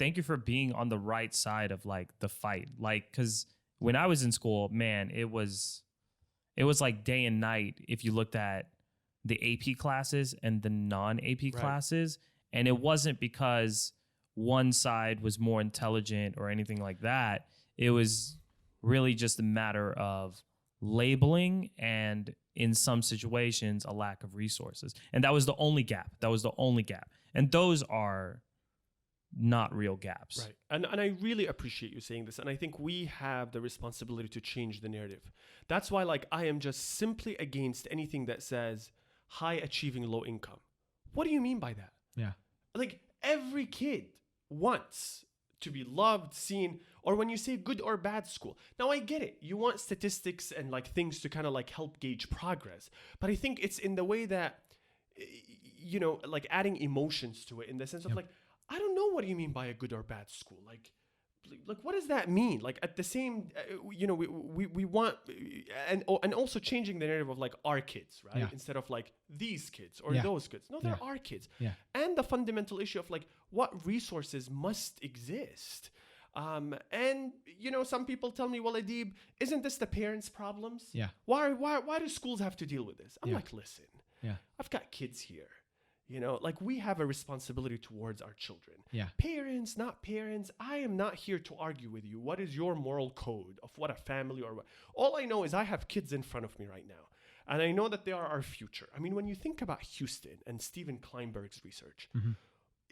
thank you for being on the right side of like the fight. Like, because when I was in school, man, it was like day and night if you looked at the AP classes and the non-AP classes. And it wasn't because one side was more intelligent or anything like that. It was really just a matter of labeling and in some situations a lack of resources. And that was the only gap. And those are not real gaps. Right. And I really appreciate you saying this. And I think we have the responsibility to change the narrative. That's why, like, I am just simply against anything that says high achieving, low income. What do you mean by that? Yeah. Like, every kid wants to be loved, seen, or when you say good or bad school. Now, I get it. You want statistics and like things to kind of like help gauge progress. But I think it's in the way that, you know, like adding emotions to it in the sense of like, I don't know what you mean by a good or bad school. Like what does that mean? Like at the same, you know, we want, and also changing the narrative of like our kids, right? Yeah. Instead of like these kids or those kids. No, they're our kids. Yeah. And the fundamental issue of like what resources must exist. And you know, some people tell me, well, Adib, isn't this the parents' problems? Yeah. Why do schools have to deal with this? I'm like, listen, I've got kids here. You know, like we have a responsibility towards our children. Yeah. Parents, not parents. I am not here to argue with you. What is your moral code of what a family or what? All I know is I have kids in front of me right now. And I know that they are our future. I mean, when you think about Houston and Steven Kleinberg's research,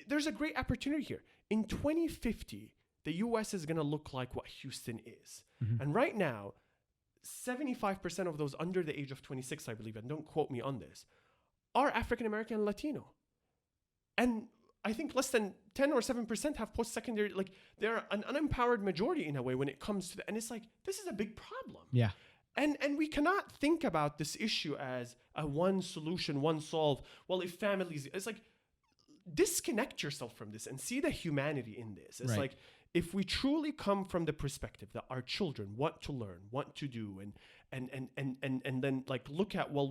there's a great opportunity here. In 2050, the U.S. is going to look like what Houston is. And right now, 75% of those under the age of 26, I believe, and don't quote me on this, are African-American and Latino. And I think less than 10 or 7% have post-secondary, like they're an unempowered majority in a way when it comes to and it's like, this is a big problem. Yeah. And we cannot think about this issue as a one solution, one solve. Well, if families, it's like, disconnect yourself from this and see the humanity in this. It's like, if we truly come from the perspective that our children want to learn, want to do, and then like look at, well,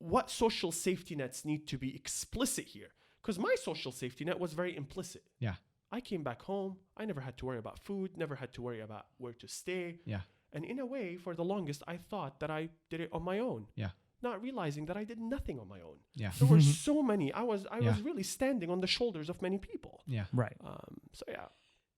what social safety nets need to be explicit here? Because my social safety net was very implicit. Yeah. I came back home. I never had to worry about food, never had to worry about where to stay. Yeah. And in a way, for the longest, I thought that I did it on my own. Yeah. Not realizing that I did nothing on my own. Yeah. There were so many. I was really standing on the shoulders of many people. Yeah. Right. So yeah.